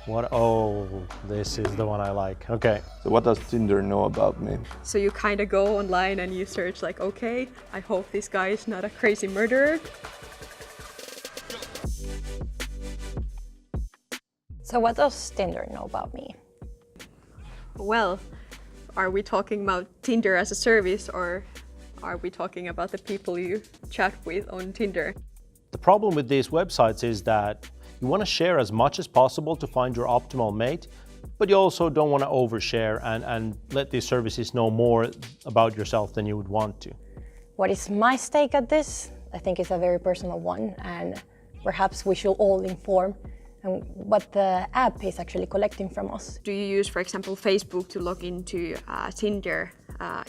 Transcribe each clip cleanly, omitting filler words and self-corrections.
What? Oh, this is the one I like. Okay. So what does Tinder know about me? So you kind of go online and you search like, okay, I hope this guy is not a crazy murderer. So what does Tinder know about me? Well, are we talking about Tinder as a service, or are we talking about the people you chat with on Tinder? The problem with these websites is that you want to share as much as possible to find your optimal mate, but you also don't want to overshare and let these services know more about yourself than you would want to. What is my stake at this? I think it's a very personal one, and perhaps we should all inform what the app is actually collecting from us. Do you use, for example, Facebook to log into Tinder?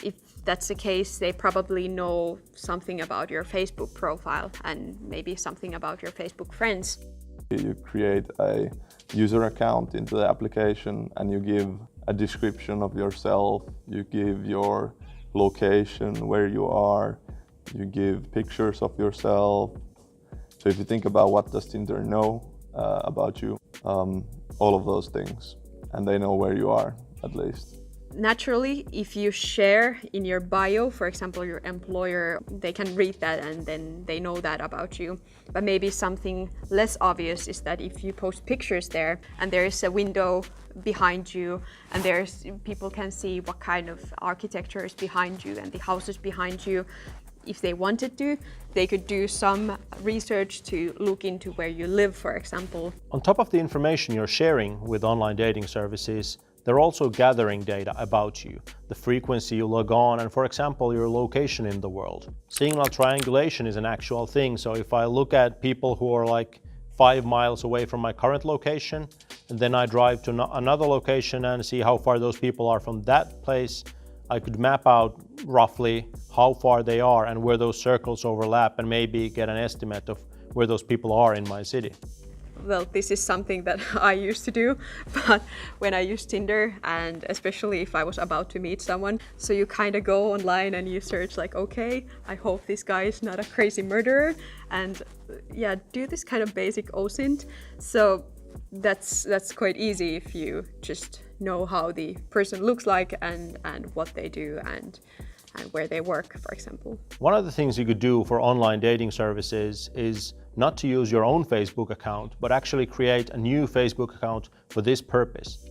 If that's the case, they probably know something about your Facebook profile and maybe something about your Facebook friends. You create a user account into the application and you give a description of yourself, you give your location, where you are, you give pictures of yourself. So if you think about what does Tinder know about you, all of those things, and they know where you are at least. Naturally, if you share in your bio, for example, your employer, they can read that and then they know that about you. But maybe something less obvious is that if you post pictures there and there's a window behind you and people can see what kind of architecture is behind you and the houses behind you. If they wanted to, they could do some research to look into where you live, for example. On top of the information you're sharing with online dating services, they're also gathering data about you, the frequency you log on, and for example, your location in the world. Signal triangulation is an actual thing, so if I look at people who are like 5 miles away from my current location, and then I drive to another location and see how far those people are from that place, I could map out roughly how far they are and where those circles overlap and maybe get an estimate of where those people are in my city. Well, this is something that I used to do, but when I use Tinder, and especially if I was about to meet someone, so you kind of go online and you search like, okay, I hope this guy is not a crazy murderer, and yeah, do this kind of basic OSINT. So that's quite easy if you just know how the person looks like and what they do and where they work, for example. One of the things you could do for online dating services is not to use your own Facebook account, but actually create a new Facebook account for this purpose.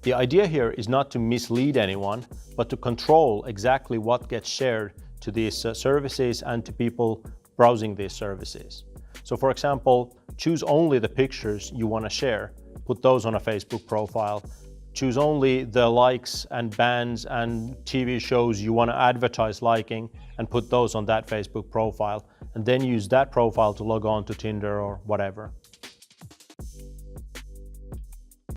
The idea here is not to mislead anyone, but to control exactly what gets shared to these services and to people browsing these services. So for example, choose only the pictures you want to share, put those on a Facebook profile. Choose only the likes and bands and TV shows you want to advertise liking and put those on that Facebook profile, and then use that profile to log on to Tinder or whatever.